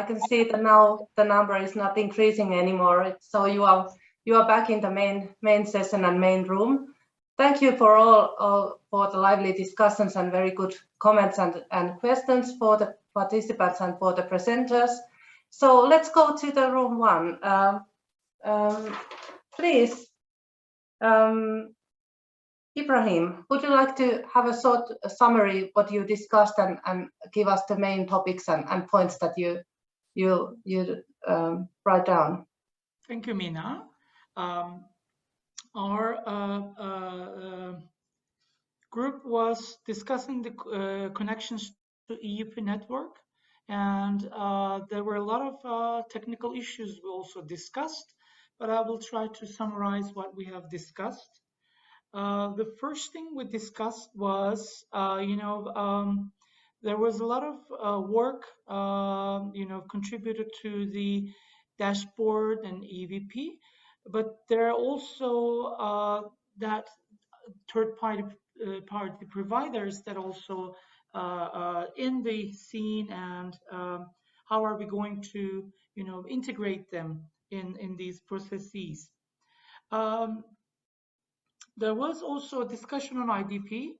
can see that now the number is not increasing anymore. So you are back in the main session and main room. Thank you for all for the lively discussions and very good comments and questions for the participants and for the presenters. So let's go to the room 1. Please, Ibrahim, would you like to have a short summary what you discussed and give us the main topics and points that you write down? Thank you, Mina. Our group was discussing the connections to EUP network, and there were a lot of technical issues we also discussed, but I will try to summarize what we have discussed. The first thing we discussed was, there was a lot of work, contributed to the dashboard and EVP, but there are also that third-party providers that also in the scene, and how are we going to, integrate them in these processes. There was also a discussion on IDP.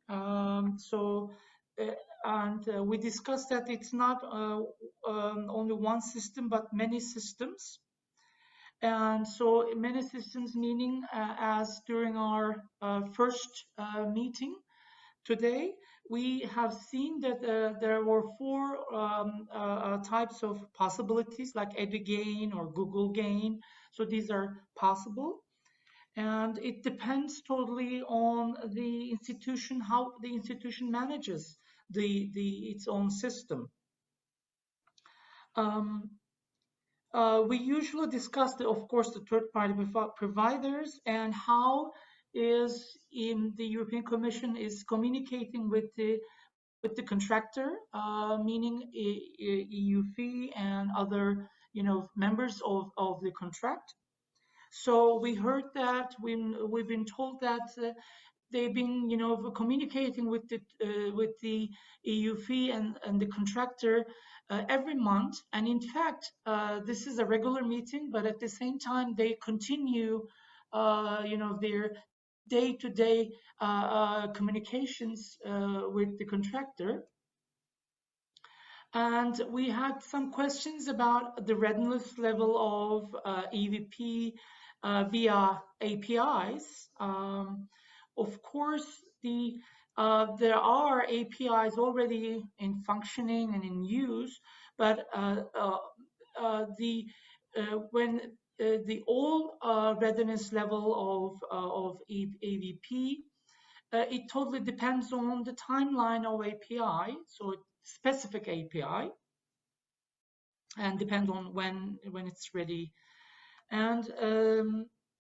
We discussed that it's not only one system, but many systems. And so many systems, meaning as during our first meeting today, we have seen that there were 4 types of possibilities, like EduGain or Google Gain. So these are possible. And it depends totally on the institution, how the institution manages its own system. We usually discuss, of course, the third-party providers and how the European Commission is communicating with the contractor, meaning EUP and other members of the contract. So we heard that we've been told that they've been communicating with the EUP and the contractor every month, and in fact this is a regular meeting, but at the same time they continue their day-to-day communications with the contractor. And we had some questions about the readiness level of EVP via APIs. Of course, there are APIs already in functioning and in use, but when the all readiness level of EVP, it totally depends on the timeline of API, so specific API, and depends on when it's ready. And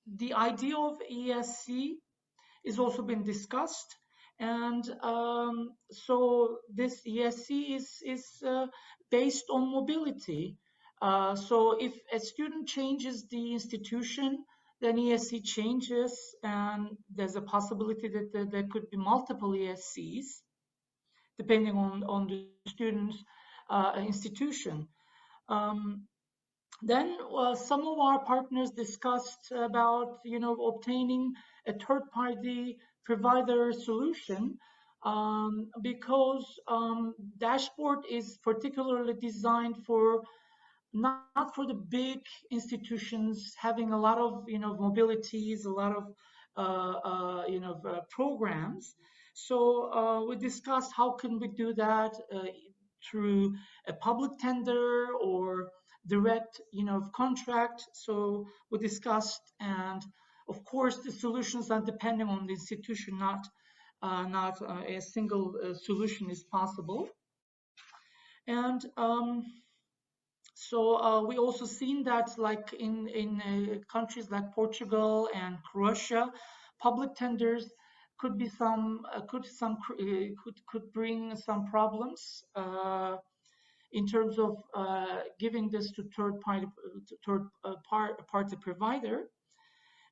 the idea of ESC is also been discussed, and so this ESC is based on mobility. So if a student changes the institution, then ESC changes, and there's a possibility that there could be multiple ESCs depending on the student's institution. Then some of our partners discussed about obtaining a third-party provider solution, because dashboard is particularly designed for not for the big institutions having a lot of mobilities, a lot of programs. So we discussed how can we do that through a public tender or direct contract. So we discussed, and of course the solutions are depending on the institution, not a single solution is possible. And so we also seen that, like in countries like Portugal and Croatia, public tenders could be could bring some problems in terms of giving this to third party provider.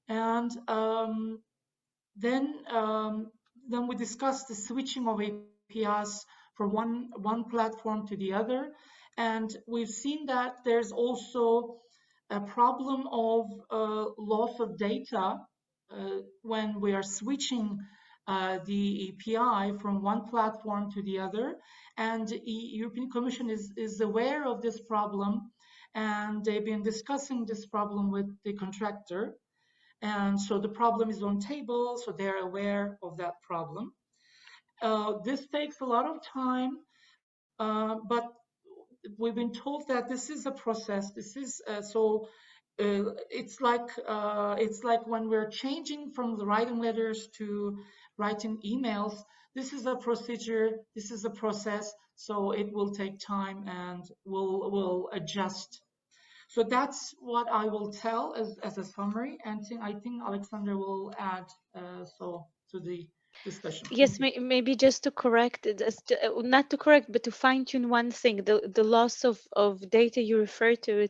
And then we discussed the switching of APIs from one platform to the other, And we've seen that there's also a problem of loss of data when we are switching the API from one platform to the other. And the European Commission is aware of this problem, and they've been discussing this problem with the contractor. And so the problem is on table, so they're aware of that problem. This takes a lot of time, but we've been told that this is a process. This is it's like when we're changing from the writing letters to writing emails. This is a procedure. This is a process. So it will take time, and we'll adjust. So that's what I will tell as a summary. And I think Alexandra will add to the discussion. Yes, maybe just to correct, not to correct, but to fine tune one thing, the loss of data you refer to,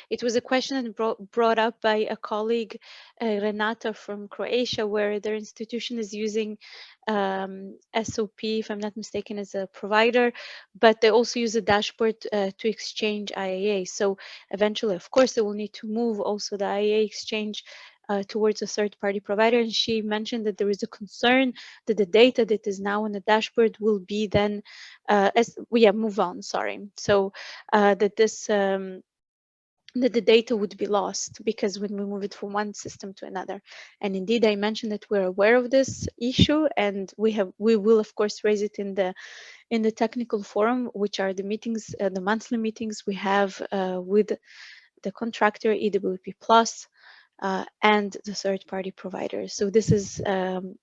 it was a question brought up by a colleague, Renata from Croatia, where their institution is using SOP, if I'm not mistaken, as a provider, but they also use a dashboard to exchange IAA. So eventually, of course, they will need to move also the IAA exchange towards a third-party provider. And she mentioned that there is a concern that the data that is now on the dashboard will be then, move on, sorry. So that this, that the data would be lost because when we move it from one system to another. And indeed, I mentioned that we're aware of this issue, and we will of course raise it in the technical forum, which are the meetings, the monthly meetings we have with the contractor, EWP Plus, and the third-party providers. So this is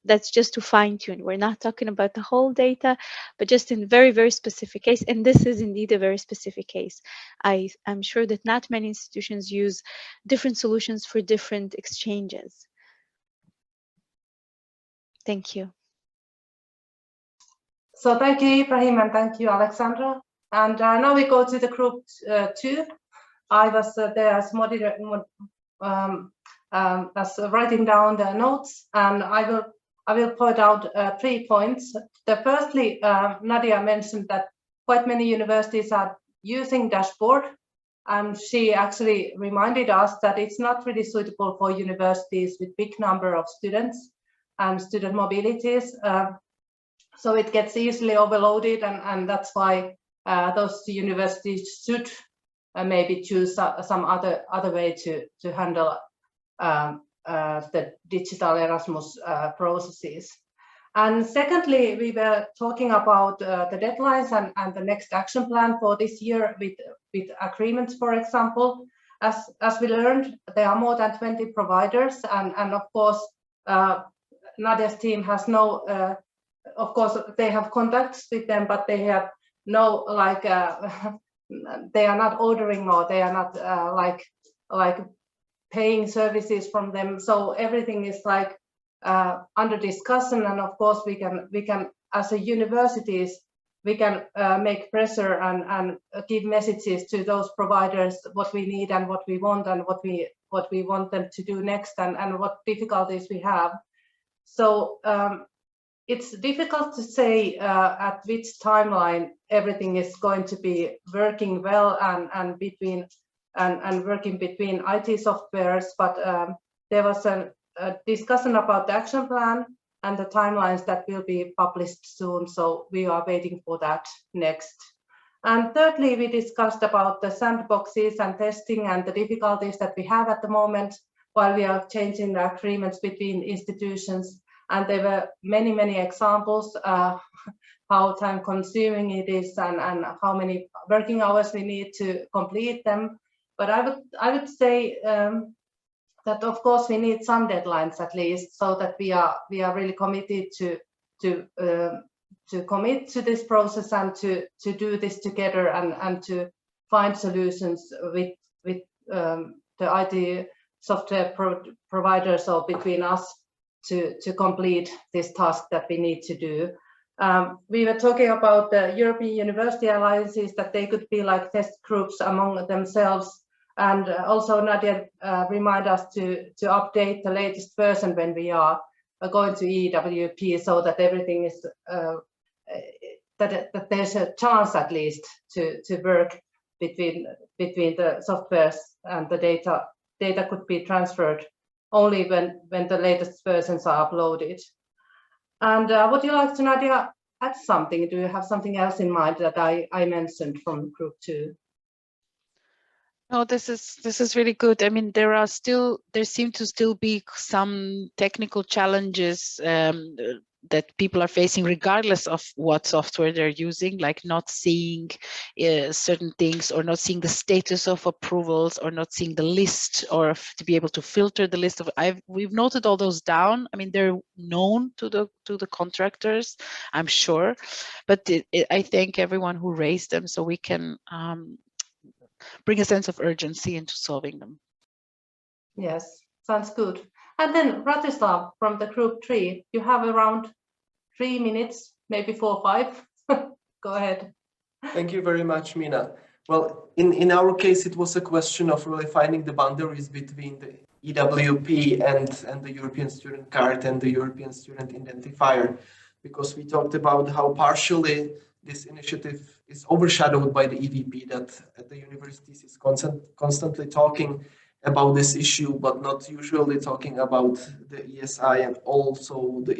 that's just to fine-tune. We're not talking about the whole data, but just in very, very specific case. And this is indeed a very specific case. I'm sure that not many institutions use different solutions for different exchanges. Thank you. So thank you, Ibrahim, and thank you, Alexandra. And now we go to the group 2. I was there as moderator, as writing down the notes, and I will point out 3 points. Firstly, Nadia mentioned that quite many universities are using dashboard, and she actually reminded us that it's not really suitable for universities with big number of students and student mobilities. So it gets easily overloaded, and that's why those universities should maybe choose some other way to handle the Digital Erasmus processes. And secondly, we were talking about the deadlines and the next action plan for this year with agreements, for example. As we learned, there are more than 20 providers, and of course, Nadia's team has no, of course, they have contacts with them, but they have no, like, they are not ordering, or they are not like paying services from them. So everything is like under discussion, and of course we can as a universities we can make pressure and give messages to those providers what we need and what we want and what we want them to do next, and what difficulties we have. So it's difficult to say at which timeline everything is going to be working well and working between IT softwares, but there was a discussion about the action plan and the timelines that will be published soon, so we are waiting for that next. And thirdly, we discussed about the sandboxes and testing and the difficulties that we have at the moment while we are changing the agreements between institutions. And there were many examples how time consuming it is and how many working hours we need to complete them. But I would say that of course we need some deadlines at least, so that we are really committed to commit to this process and to do this together and to find solutions with the IT software providers or between us to complete this task that we need to do. We were talking about the European University Alliances, that they could be like test groups among themselves. And also Nadia remind us to update the latest version when we are going to EWP, so that everything is, that there's a chance at least to work between the softwares, and the data could be transferred only when the latest versions are uploaded. And would you like to, Nadia, add something? Do you have something else in mind that I mentioned from group 2? No, this is really good. I mean, there seem to still be some technical challenges that people are facing, regardless of what software they're using, like not seeing certain things, or not seeing the status of approvals, or not seeing the list, or to be able to filter the list of. We've noted all those down. I mean, they're known to the contractors, I'm sure, but I thank everyone who raised them, so we can bring a sense of urgency into solving them. Yes, sounds good. And then Bratislav from the group 3, you have around 3 minutes, maybe 4 or 5. Go ahead. Thank you very much, Mina. Well, in our case, it was a question of really finding the boundaries between the EWP and the European Student Card and the European Student Identifier, because we talked about how partially this initiative is overshadowed by the EVP, that at the universities is constantly talking about this issue, but not usually talking about the ESI and also the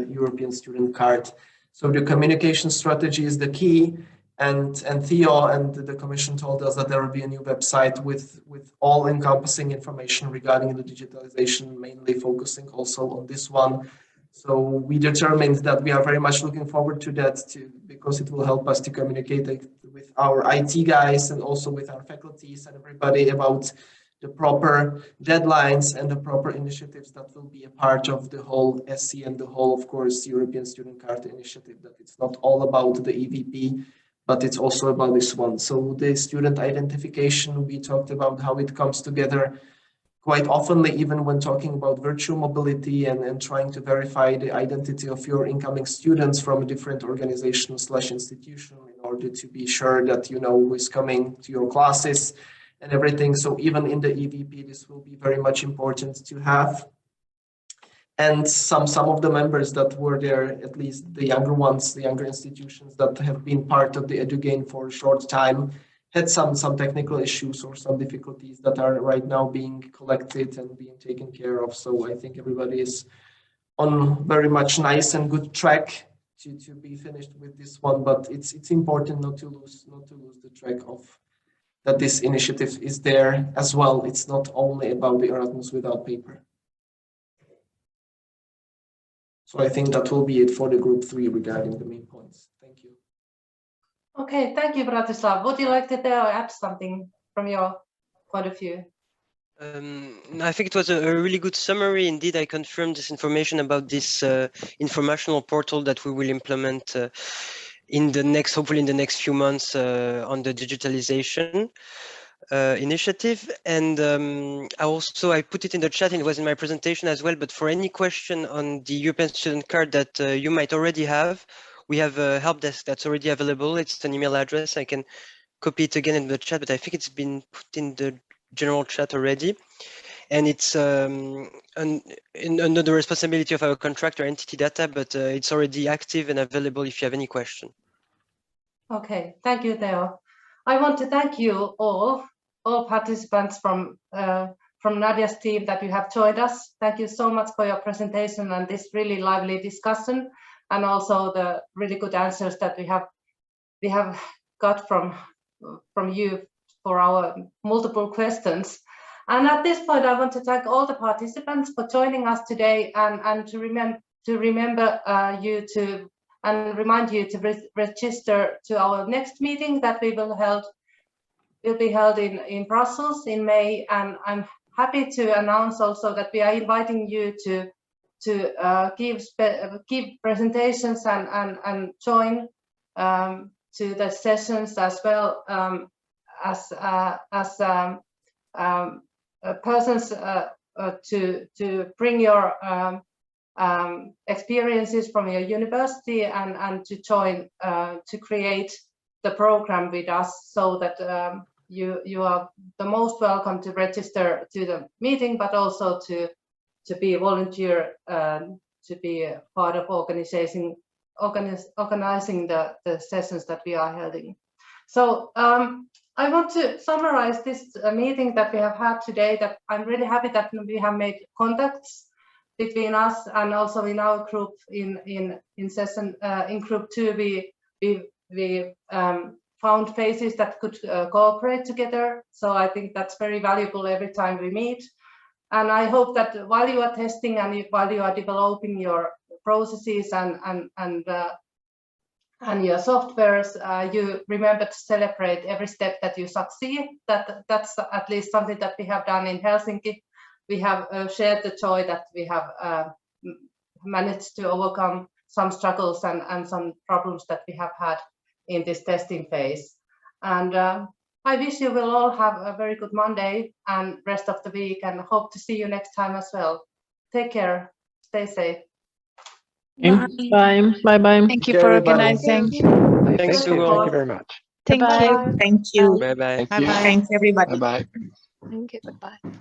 European Student Card. So the communication strategy is the key, and Theo and the Commission told us that there will be a new website with all-encompassing information regarding the digitalization, mainly focusing also on this one. So we determined that we are very much looking forward to that because it will help us to communicate with our IT guys and also with our faculties and everybody about the proper deadlines and the proper initiatives that will be a part of the whole SC and the whole, of course, European Student Card initiative, that it's not all about the EVP, but it's also about this one. So the student identification, we talked about how it comes together quite oftenly, even when talking about virtual mobility and trying to verify the identity of your incoming students from a different organization/institution in order to be sure that you know who is coming to your classes and everything. So even in the EVP, this will be very much important to have. And some of the members that were there, at least the younger ones, the younger institutions that have been part of the EduGain for a short time, had some technical issues or some difficulties that are right now being collected and being taken care of. So I think everybody is on very much nice and good track to be finished with this one. But it's important not to lose the track of that this initiative is there as well. It's not only about the Erasmus without paper. So I think that will be it for the group 3 regarding the main points. Thank you. Okay, thank you, Bratislav. Would you like to add something from your point of view? I think it was a really good summary. Indeed, I confirmed this information about this informational portal that we will implement hopefully in the next few months on the digitalization initiative. And I put it in the chat, and it was in my presentation as well, but for any question on the European Student Card that you might already have, we have a help desk that's already available. It's an email address. I can copy it again in the chat, but I think it's been put in the general chat already. And it's under the responsibility of our contractor, Entity Data, but it's already active and available if you have any question. Okay, thank you, Théo. I want to thank you all participants from Nadia's team that you have joined us. Thank you so much for your presentation and this really lively discussion, and also the really good answers that we have got from you for our multiple questions. And at this point, I want to thank all the participants for joining us today, and to remind you to register to our next meeting that will be held in Brussels in May. And I'm happy to announce also that we are inviting you to give presentations and join to the sessions as well as persons to bring your experiences from your university and to join to create the program with us, so that you are the most welcome to register to the meeting, but also to be a volunteer, to be a part of organizing the sessions that we are holding. So I want to summarize this meeting that we have had today, that I'm really happy that we have made contacts between us, and also in our group in session in group 2 we found faces that could cooperate together. So I think that's very valuable every time we meet. And I hope that while you are testing and while you are developing your processes and your softwares, you remember to celebrate every step that you succeed. That's at least something that we have done in Helsinki. We have shared the joy that we have managed to overcome some struggles and some problems that we have had in this testing phase. And I wish you will all have a very good Monday and rest of the week, and hope to see you next time as well. Take care. Stay safe. Bye. Bye. Thank you for organizing. Thanks to all. Thank you very much. Thank you. Thank you. Bye bye. Thank you. Thanks everybody. Bye bye. Thank you. Bye-bye.